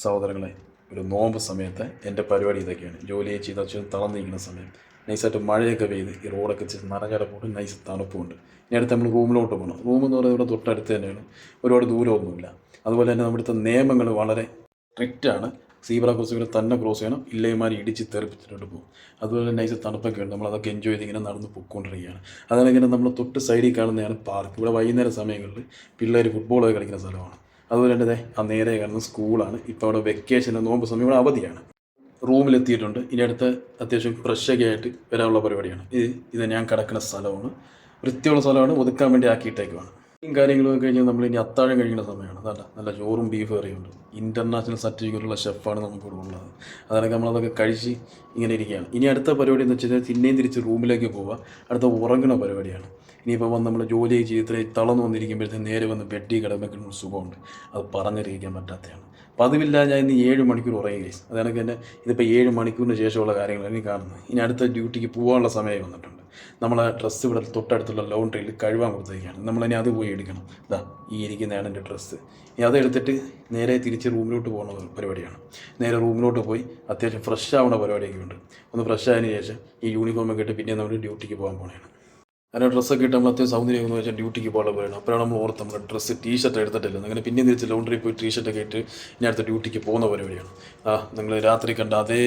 സഹോദരങ്ങളെ, ഒരു നോമ്പ് സമയത്ത് എൻ്റെ പരിപാടി ഇതൊക്കെയാണ്. ജോലി ചെയ്ത് അച്ഛൻ തളർന്നിരിക്കുന്ന സമയം, നൈസായിട്ട് മഴയൊക്കെ പെയ്ത് ഈ റോഡൊക്കെ നനഞ്ഞടപ്പോട്ട് നൈസ് തണുപ്പുണ്ട്. ഇനി അടുത്ത് നമ്മൾ റൂമിലോട്ട് പോകണം. റൂം എന്ന് പറയുന്നത് ഇവിടെ തൊട്ടടുത്ത് തന്നെയാണ്, ഒരുപാട് ദൂരമൊന്നുമില്ല. അതുപോലെ തന്നെ നമ്മുടെ നിയമങ്ങൾ വളരെ സ്ട്രിക്റ്റാണ്. സീബ്ര ക്രോസിങ്ങിൽ തന്നെ ക്രോസ് ചെയ്യണം, ഇല്ലയമാരി ഇടിച്ച് തെറിപ്പിച്ചിട്ട് പോകും. അതുപോലെ നൈസ് തണുപ്പൊക്കെ ഉണ്ട്, നമ്മളതൊക്കെ എൻജോയ് ചെയ്ത് ഇങ്ങനെ നടന്ന് പൊയ്ക്കൊണ്ടിരിക്കുകയാണ്. അതങ്ങനെ നമ്മൾ തൊട്ട് സൈഡിൽ കാണുന്നതാണ് പാർക്ക്. ഇവിടെ വൈകുന്നേര സമയങ്ങളിൽ പിള്ളേർ ഫുട്ബോളൊക്കെ കളിക്കുന്ന സ്ഥലമാണ്. അതുപോലെ തന്നെ ആ നേരെ കാണുന്ന സ്കൂളാണ്. ഇപ്പോൾ അവിടെ വെക്കേഷൻ നോമ്പ് സമയം ഇവിടെ അവധിയാണ്. റൂമിലെത്തിയിട്ടുണ്ട്. ഇനി അടുത്ത് അത്യാവശ്യം ഫ്രഷൊക്കെ ആയിട്ട് വരാനുള്ള പരിപാടിയാണ്. ഇത് ഞാൻ കിടക്കുന്ന സ്ഥലമാണ്, വൃത്തിയുള്ള സ്ഥലമാണ്, ഒതുക്കാൻ വേണ്ടി ആക്കിയിട്ടേക്കുവാണ്. ഈ കാര്യങ്ങളൊക്കെ കഴിഞ്ഞാൽ നമ്മൾ ഇനി അത്താഴം കഴിക്കുന്ന സമയമാണ്. അതല്ല, നല്ല ചോറും ബീഫ് കറിയുണ്ട്. ഇൻ്റർനാഷണൽ സർട്ടിഫിക്കറ്റുള്ള ഷെഫാണ് നമുക്കിവിടെ ഉള്ളത്. അതൊക്കെ നമ്മളതൊക്കെ കഴിച്ച് ഇങ്ങനെ ഇരിക്കുകയാണ്. ഇനി അടുത്ത പരിപാടി എന്ന് വെച്ച് കഴിഞ്ഞാൽ പിന്നെയും തിരിച്ച് റൂമിലേക്ക് പോവുക. അടുത്ത ഉറങ്ങുന്ന പരിപാടിയാണ്. ഇനിയിപ്പോൾ വന്ന് നമ്മൾ ജോലി ചെയ്ത് തളർന്നു വന്നിരിക്കുമ്പോഴത്തേക്ക് നേരെ വന്ന് ബെഡിൽ കിടന്നൊക്കെ സുഖമുണ്ട്. അത് പറഞ്ഞറിയിക്കാൻ പറ്റാത്തതാണ്. പതിവില്ല, ഞാൻ ഇന്ന് 7 മണിക്കൂർ ഉറങ്ങി ഗൈസ്. അതാണെങ്കിൽ തന്നെ ഇതിപ്പോൾ 7 മണിക്കൂറിന് ശേഷമുള്ള കാര്യങ്ങളാണ് എനിക്ക് കാണുന്നത്. ഇനി അടുത്ത ഡ്യൂട്ടിക്ക് പോകാനുള്ള സമയം വന്നിട്ടുണ്ട്. നമ്മളെ ഡ്രസ്സ് ഇവിടെ തൊട്ടടുത്തുള്ള ലൗണ്ടറിയിൽ കഴുകാൻ കൊടുത്തിരിക്കുകയാണ്. നമ്മളിനി അത് പോയി എടുക്കണം. ഇതാ ഈ ഇരിക്കുന്നതാണ് എൻ്റെ ഡ്രസ്സ്. ഇനി അതെടുത്തിട്ട് നേരെ തിരിച്ച് റൂമിലോട്ട് പോകുന്ന പരിപാടിയാണ്. നേരെ റൂമിലോട്ട് പോയി അത്യാവശ്യം ഫ്രഷ് ആവുന്ന പരിപാടിയൊക്കെ ഉണ്ട്. ഒന്ന് ഫ്രഷ് ആയതിനു ശേഷം ഈ യൂണിഫോമൊക്കെ ഇട്ട് പിന്നെ നമ്മൾ ഡ്യൂട്ടിക്ക് പോകാൻ പോകണതാണ്. അങ്ങനെ ഡ്രസ്സൊക്കെ ഇട്ട് നമ്മൾ അത്യാവശ്യം സൗന്ദര്യം എന്ന് വെച്ചാൽ ഡ്യൂട്ടിക്ക് പോകാൻ പറയണം. അപ്പോഴാണ് നമ്മൾ ഓർത്ത് നമ്മുടെ ഡ്രസ്സ് ടീഷർട്ട് എടുത്തിട്ടില്ല. അങ്ങനെ പിന്നെ തിരിച്ച് ലൗണ്ടറിൽ പോയി ടീഷർട്ടൊക്കെ ഇട്ട് ഇനി അടുത്ത ഡ്യൂട്ടിക്ക് പോകുന്ന പരിപാടിയാണ്. നിങ്ങൾ രാത്രി കണ്ട അതേ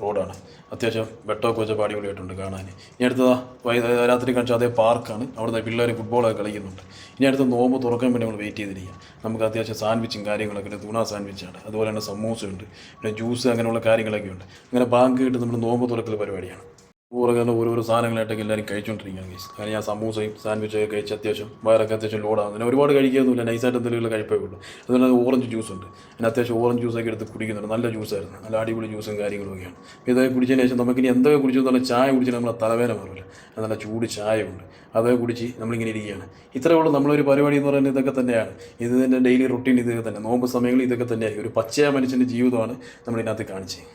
റോഡാണ്. അത്യാവശ്യം വെട്ടമൊക്കെ വെച്ച അടിപൊളിയായിട്ടുണ്ട് കാണാൻ. ഇനി അടുത്തതാ രാത്രി കാണിച്ച അതേ പാർക്കാണ്. അവിടുത്തെ പിള്ളേർ ഫുട്ബോളൊക്കെ കളിക്കുന്നുണ്ട്. ഇനി അടുത്ത നോമ്പ് തുറക്കാൻ വേണ്ടി നമ്മൾ വെയിറ്റ് ചെയ്തിരിക്കുക. നമുക്ക് അത്യാവശ്യം സാൻഡ്വിച്ചും കാര്യങ്ങളൊക്കെ ഉണ്ട്. തുണ സാൻഡ്വിച്ചാണ്. അതുപോലെ തന്നെ സമൂസയുണ്ട്, പിന്നെ ജ്യൂസ്, അങ്ങനെയുള്ള കാര്യങ്ങളൊക്കെ ഉണ്ട്. അങ്ങനെ ബാങ്ക് കിട്ട് നമ്മൾ നോമ്പ് തുറക്കൽ പരിപാടിയാണ്. പുറകെ ഓരോരോ സാധനങ്ങളായിട്ടൊക്കെ എല്ലാവരും കഴിച്ചുകൊണ്ടിരിക്കുകയാണ് ഗൈസ്. കാരണം ഞാൻ സമൂസയും സാൻഡ്വിച്ചൊക്കെ കഴിച്ച് അത്യാവശ്യം വയറൊക്കെ അത്യാവശ്യം ലോഡാകും. പിന്നെ ഒരുപാട് കഴിക്കുകയൊന്നുമില്ല, നൈസായിട്ട് എന്തെങ്കിലും കഴിപ്പേ ഉള്ളൂ. അതുപോലെ ഓറഞ്ച് ജ്യൂസ് ഉണ്ട്. അതിന് അത്യാവശ്യം ഓറഞ്ച് ജ്യൂസൊക്കെ എടുത്ത് കുടിക്കുന്നുണ്ട്. നല്ല ജ്യൂസായിരുന്നു, നല്ല അടിപൊളി ജ്യൂസും കാര്യങ്ങളൊക്കെയാണ്. ഇതൊക്കെ കുടിച്ചതിന് ശേഷം നമുക്കിനി എന്തൊക്കെ കുടിച്ചു എന്നുള്ള ചായ കുടിച്ചാൽ നമ്മളെ തലവേദന മാറില്ല. നല്ല ചൂട് ചായ ഉണ്ട്, അതൊക്കെ കുടിച്ച് നമ്മളിങ്ങനെ ഇരിക്കുകയാണ്. ഇത്രയേ ഉള്ളൂ നമ്മളൊരു പരിപാടി എന്ന് പറയുന്നത്. ഇതൊക്കെ തന്നെയാണ് ഇതിൻ്റെ ഡെയിലി റൊട്ടീൻ. ഇതൊക്കെ തന്നെ നോമ്പ് സമയങ്ങളിൽ ഇതൊക്കെ തന്നെയായിരിക്കും. ഒരു പച്ചയായ മനുഷ്യൻ്റെ ജീവിതമാണ് നമ്മളിതിനകത്ത് കാണിച്ചത്.